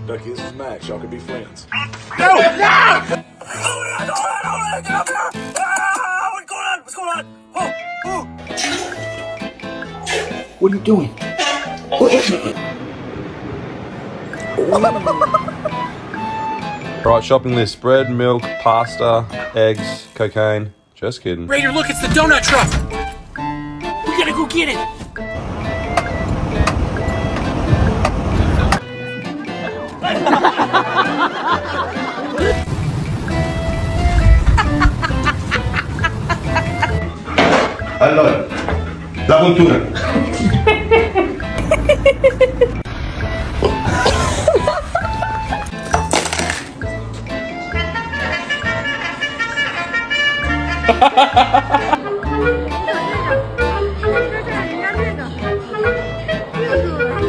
Ducky, this is Max. Y'all could be friends. No! No! What's going on? Oh! What are you doing? What is it? Right, shopping list: bread, milk, pasta, eggs, cocaine. Just kidding. Raider, look, it's the donut truck! We gotta go get it! Allora, la puntura.